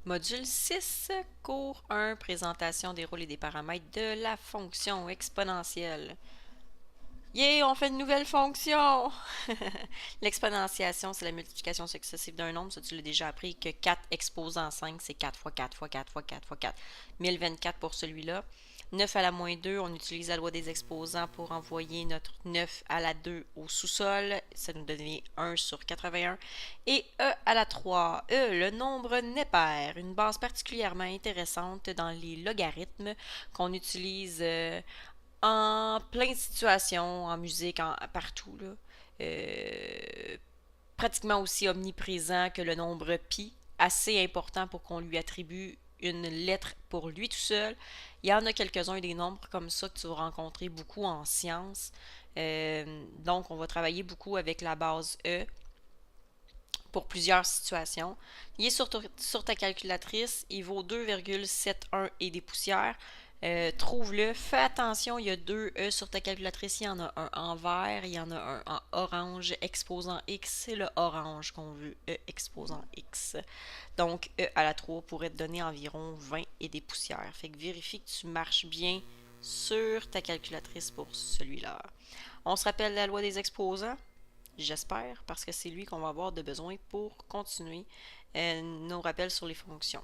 Module 6, cours 1, présentation des rôles et des paramètres de la fonction exponentielle. Yeah, on fait une nouvelle fonction! L'exponentiation, c'est la multiplication successive d'un nombre. Ça, tu l'as déjà appris que 4 exposant 5, c'est 4 fois 4 fois 4 fois 4 fois 4. 1024 pour celui-là. 9 à la moins 2, on utilise la loi des exposants pour envoyer notre 9 à la 2 au sous-sol. Ça nous donne 1 sur 81. Et E à la 3. E, le nombre népaire, une base particulièrement intéressante dans les logarithmes qu'on utilise en plein de situations, en musique, partout, là. Pratiquement aussi omniprésent que le nombre pi, assez important pour qu'on lui attribue une lettre pour lui tout seul. Il y en a quelques-uns des nombres comme ça que tu vas rencontrer beaucoup en sciences. Donc, on va travailler beaucoup avec la base E pour plusieurs situations. Il est sur ta calculatrice, il vaut 2,71 et des poussières. Trouve-le, fais attention, il y a deux E sur ta calculatrice, il y en a un en vert, il y en a un en orange exposant X, c'est le orange qu'on veut, E exposant X. Donc E à la 3 pourrait te donner environ 20 et des poussières. Fait que vérifie que tu marches bien sur ta calculatrice pour celui-là. On se rappelle la loi des exposants? J'espère, parce que c'est lui qu'on va avoir de besoin pour continuer nos rappels sur les fonctions.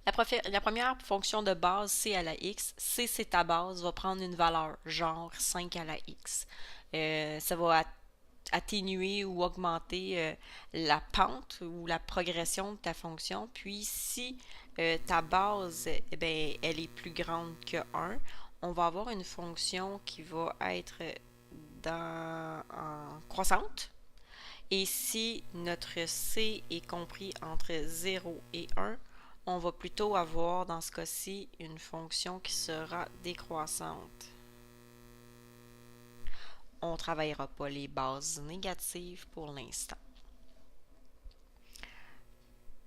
La première fonction de base, c à la x, c c'est ta base, va prendre une valeur, genre 5 à la x. Ça va atténuer ou augmenter la pente ou la progression de ta fonction. Puis si ta base, eh bien, elle est plus grande que 1, on va avoir une fonction qui va être en croissante. Et si notre C est compris entre 0 et 1, on va plutôt avoir dans ce cas-ci une fonction qui sera décroissante. On ne travaillera pas les bases négatives pour l'instant.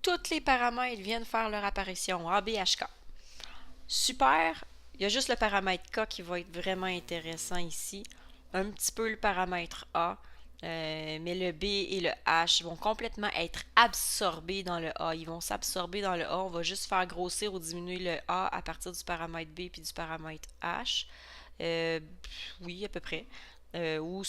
Tous les paramètres viennent faire leur apparition, A, B, H, K. Super, il y a juste le paramètre K qui va être vraiment intéressant ici. Un petit peu le paramètre A. Mais le B et le H vont complètement être absorbés dans le A. Ils vont s'absorber dans le A. On va juste faire grossir ou diminuer le A à partir du paramètre B puis du paramètre H. Oui, à peu près. Ou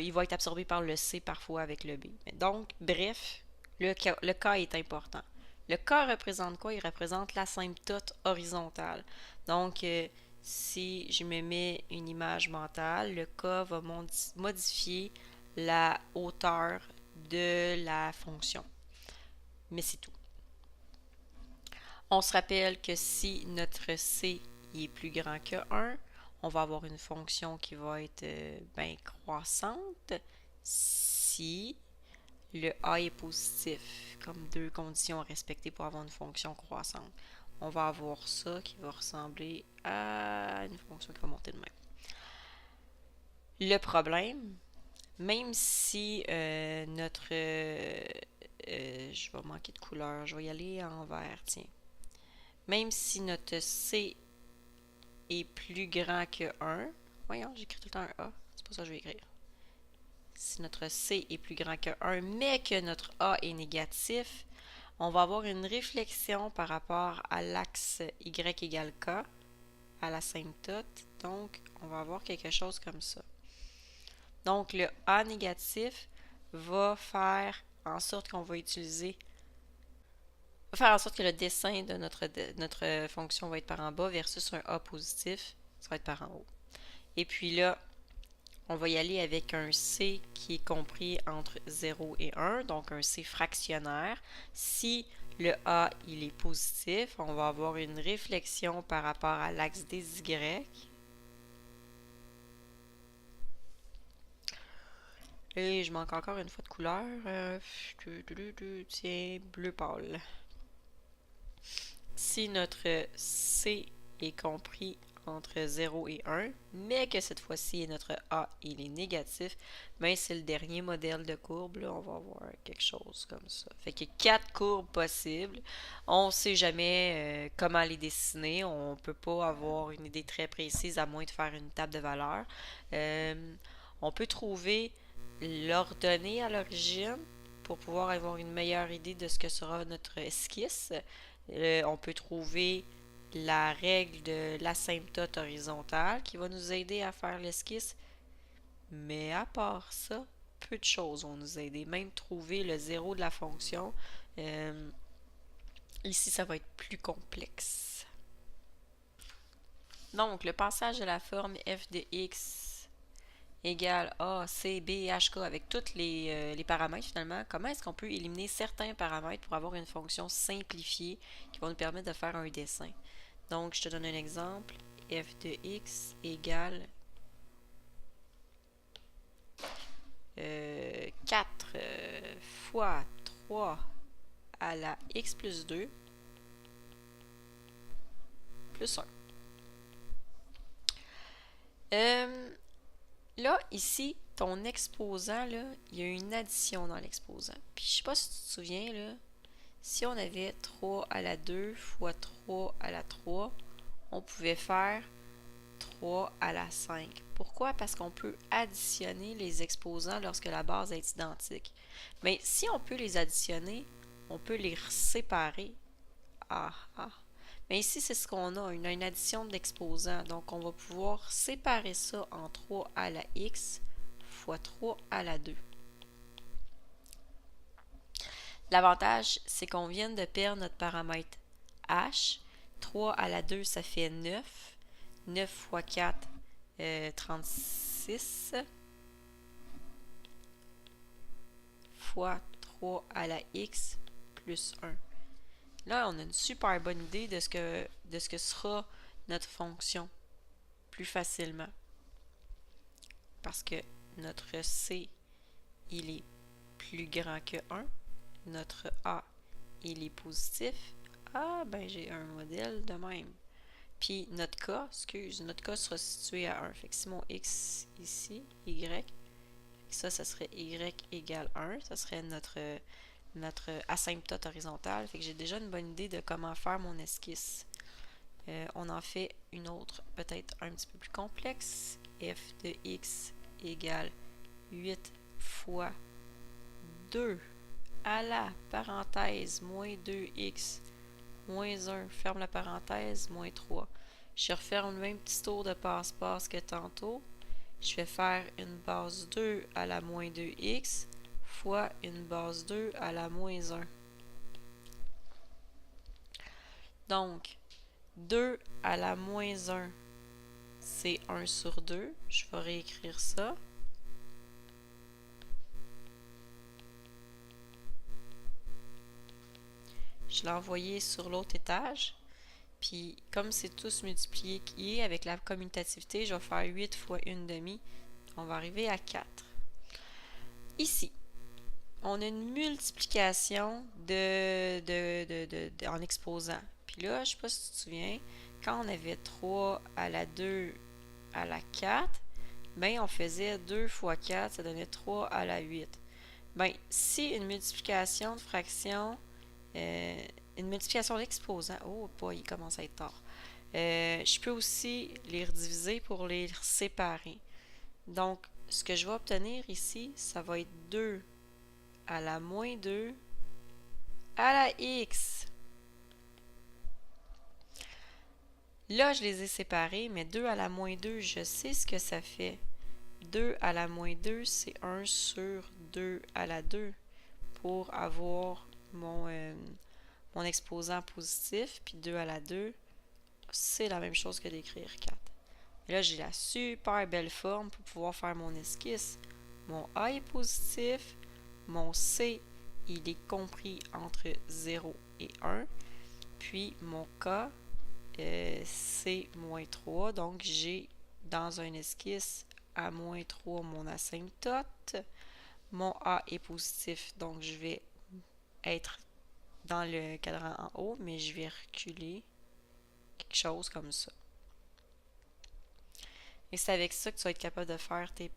il va être absorbé par le C parfois avec le B. Donc, bref, le K est important. Le K représente quoi? Il représente l'asymptote horizontale. Donc, si je me mets une image mentale, le K va modifier la hauteur de la fonction. Mais c'est tout. On se rappelle que si notre C est plus grand que 1, on va avoir une fonction qui va être croissante si le A est positif, comme deux conditions à respecter pour avoir une fonction croissante. On va avoir ça qui va ressembler à une fonction qui va monter de même. Le problème, même si je vais manquer de couleur, je vais y aller en vert, tiens. Même si notre C est plus grand que 1, voyons, j'écris tout le temps un A, c'est pas ça que je vais écrire. Si notre C est plus grand que 1, mais que notre A est négatif, on va avoir une réflexion par rapport à l'axe Y égale K, à l'asymptote. Donc, on va avoir quelque chose comme ça. Donc, le A négatif va faire en sorte qu'on va utiliser, va faire en sorte que le dessin de notre fonction va être par en bas versus un A positif, ça va être par en haut. Et puis là, on va y aller avec un C qui est compris entre 0 et 1, donc un C fractionnaire. Si le A il est positif, on va avoir une réflexion par rapport à l'axe des Y. Et je manque encore une fois de couleur. Tiens, bleu pâle. Si notre C est compris entre 0 et 1, mais que cette fois-ci notre A il est négatif, ben c'est le dernier modèle de courbe. Là, on va avoir quelque chose comme ça. Fait qu'il y a 4 courbes possibles. On ne sait jamais comment les dessiner. On ne peut pas avoir une idée très précise à moins de faire une table de valeurs. On peut trouver l'ordonnée à l'origine. pour pouvoir avoir une meilleure idée de ce que sera notre esquisse. On peut trouver la règle de l'asymptote horizontale qui va nous aider à faire l'esquisse. Mais à part ça, peu de choses vont nous aider. Même trouver le zéro de la fonction. Ici, ça va être plus complexe. Donc, le passage de la forme f de x égale a, c, b, h, k avec tous les paramètres finalement. Comment est-ce qu'on peut éliminer certains paramètres pour avoir une fonction simplifiée qui va nous permettre de faire un dessin? Donc, je te donne un exemple. f de x égale 4 fois 3 à la x plus 2 plus 1. Là, ici, ton exposant, là, il y a une addition dans l'exposant. Puis, je sais pas si tu te souviens, là, si on avait 3 à la 2 fois 3 à la 3, on pouvait faire 3 à la 5. Pourquoi? Parce qu'on peut additionner les exposants lorsque la base est identique. Mais si on peut les additionner, on peut les séparer. Mais ici, c'est ce qu'on a. On a une addition d'exposants. Donc, on va pouvoir séparer ça en 3 à la x fois 3 à la 2. L'avantage, c'est qu'on vient de perdre notre paramètre h. 3 à la 2, ça fait 9. 9 fois 4, 36. Fois 3 à la x plus 1. Là, on a une super bonne idée de ce que sera notre fonction plus facilement. Parce que notre c, il est plus grand que 1. Notre a, il est positif. Ah, ben j'ai un modèle de même. Puis notre k sera situé à 1. Fait que si mon x ici, y, ça serait y égale 1. Ça serait notre asymptote horizontale. Fait que j'ai déjà une bonne idée de comment faire mon esquisse. On en fait une autre, peut-être un petit peu plus complexe. F de x égale 8 fois 2 à la parenthèse moins 2x moins 1, ferme la parenthèse, moins 3. Je referme le même petit tour de passe-passe que tantôt. Je vais faire une base 2 à la moins 2x fois une base 2 à la moins 1. Donc, 2 à la moins 1, c'est 1 sur 2. Je vais réécrire ça. Je l'ai envoyé sur l'autre étage. Puis, comme c'est tous multiplié avec la commutativité, je vais faire 8 fois 1/2. On va arriver à 4. Ici, on a une multiplication en exposant. Puis là, je ne sais pas si tu te souviens, quand on avait 3 à la 2 à la 4, ben on faisait 2 fois 4, ça donnait 3 à la 8. Ben, si une multiplication de fraction, une multiplication d'exposant, oh boy, il commence à être tard. Je peux aussi les rediviser pour les séparer. Donc, ce que je vais obtenir ici, ça va être 2 à la moins 2 à la x. Là, je les ai séparés, mais 2 à la moins 2, je sais ce que ça fait. 2 à la moins 2, c'est 1 sur 2 à la 2 pour avoir mon exposant positif. Puis 2 à la 2, c'est la même chose que d'écrire 4. Et là, j'ai la super belle forme pour pouvoir faire mon esquisse. Mon A est positif. Mon C, il est compris entre 0 et 1. Puis mon K, c'est moins 3. Donc, j'ai dans un esquisse à moins 3 mon asymptote. Mon A est positif, donc je vais être dans le cadran en haut, mais je vais reculer quelque chose comme ça. Et c'est avec ça que tu vas être capable de faire tes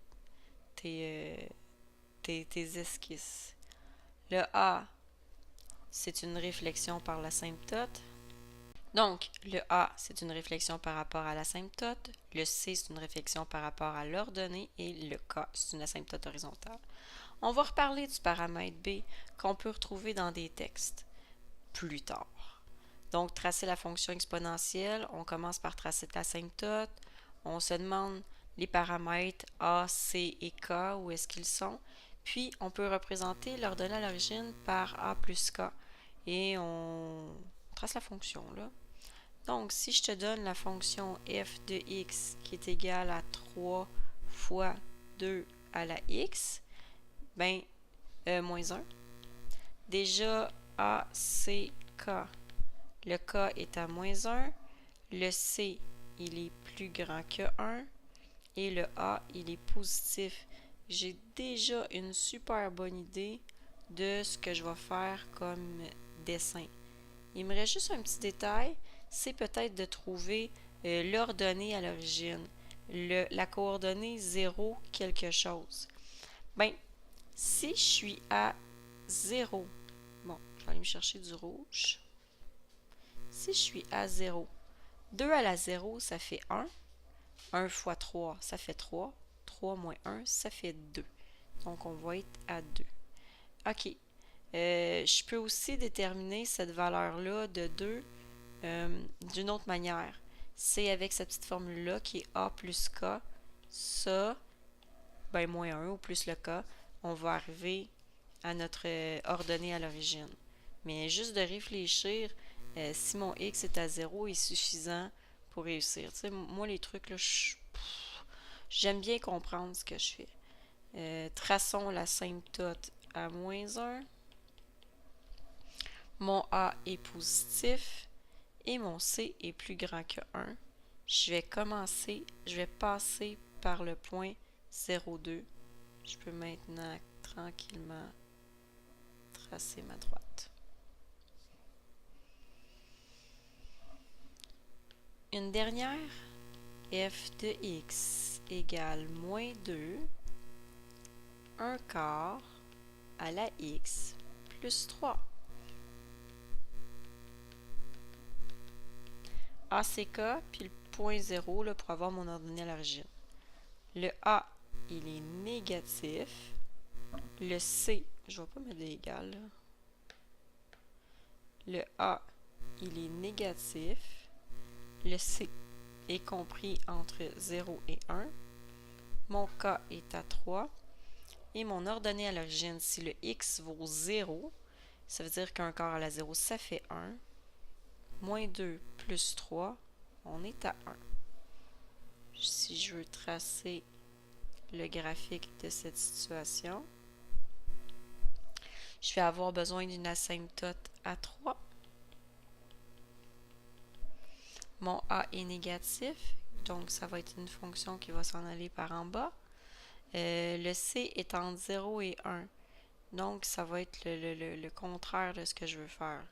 esquisses. Le A, c'est une réflexion par l'asymptote. Donc, le A, c'est une réflexion par rapport à l'asymptote. Le C, c'est une réflexion par rapport à l'ordonnée. Et le K, c'est une asymptote horizontale. On va reparler du paramètre B qu'on peut retrouver dans des textes plus tard. Donc, tracer la fonction exponentielle, on commence par tracer l'asymptote, on se demande les paramètres A, C et K, où est-ce qu'ils sont, puis on peut représenter leur données à l'origine par A plus K, et on trace la fonction là. Donc, si je te donne la fonction f de x qui est égale à 3 fois 2 à la x, ben, moins 1. Déjà, A, C, K. Le K est à moins 1. Le C, il est plus grand que 1. Et le A, il est positif. J'ai déjà une super bonne idée de ce que je vais faire comme dessin. Il me reste juste un petit détail, c'est peut-être de trouver l'ordonnée à l'origine, la coordonnée 0 quelque chose. Ben, si je suis à 0, bon, je vais aller me chercher du rouge. Si je suis à 0, 2 à la 0, ça fait 1. 1 fois 3, ça fait 3. 3 moins 1, ça fait 2. Donc, on va être à 2. OK. Je peux aussi déterminer cette valeur-là de 2 d'une autre manière. C'est avec cette petite formule-là qui est A plus K. Ça, ben moins 1 ou plus le K, on va arriver à notre ordonnée à l'origine. Mais juste de réfléchir, si mon X est à 0 est suffisant pour réussir. Tu sais, moi, les trucs, là, j'aime bien comprendre ce que je fais. Traçons l'asymptote à moins 1. Mon A est positif et mon C est plus grand que 1. Je vais passer par le point 0,2. Je peux maintenant tranquillement tracer ma droite. Une dernière, f de x égale moins 2, 1 quart à la x plus 3. ACK, puis le point 0 là, pour avoir mon ordonnée à l'origine. Le A, il est négatif. Le C, je ne vais pas mettre d'égal. Le A, il est négatif. Le C est compris entre 0 et 1. Mon K est à 3. Et mon ordonnée à l'origine, si le X vaut 0, ça veut dire qu'un quart à la 0, ça fait 1. Moins 2 plus 3, on est à 1. Si je veux tracer le graphique de cette situation, je vais avoir besoin d'une asymptote à 3. Mon A est négatif, donc ça va être une fonction qui va s'en aller par en bas. Le C est entre 0 et 1, donc ça va être le contraire de ce que je veux faire.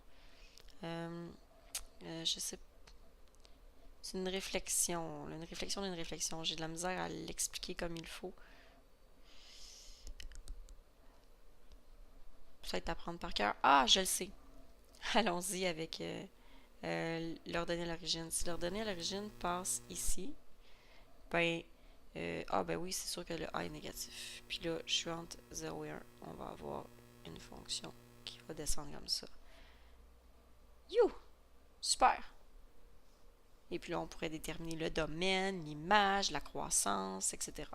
Je sais. C'est une réflexion d'une réflexion. J'ai de la misère à l'expliquer comme il faut. Peut-être apprendre par cœur. Ah, je le sais. Allons-y avec l'ordonnée à l'origine. Si l'ordonnée à l'origine passe ici, ben, ben oui, c'est sûr que le A est négatif. Puis là, je suis entre 0 et 1. On va avoir une fonction qui va descendre comme ça. You! Super! Et puis là, on pourrait déterminer le domaine, l'image, la croissance, etc.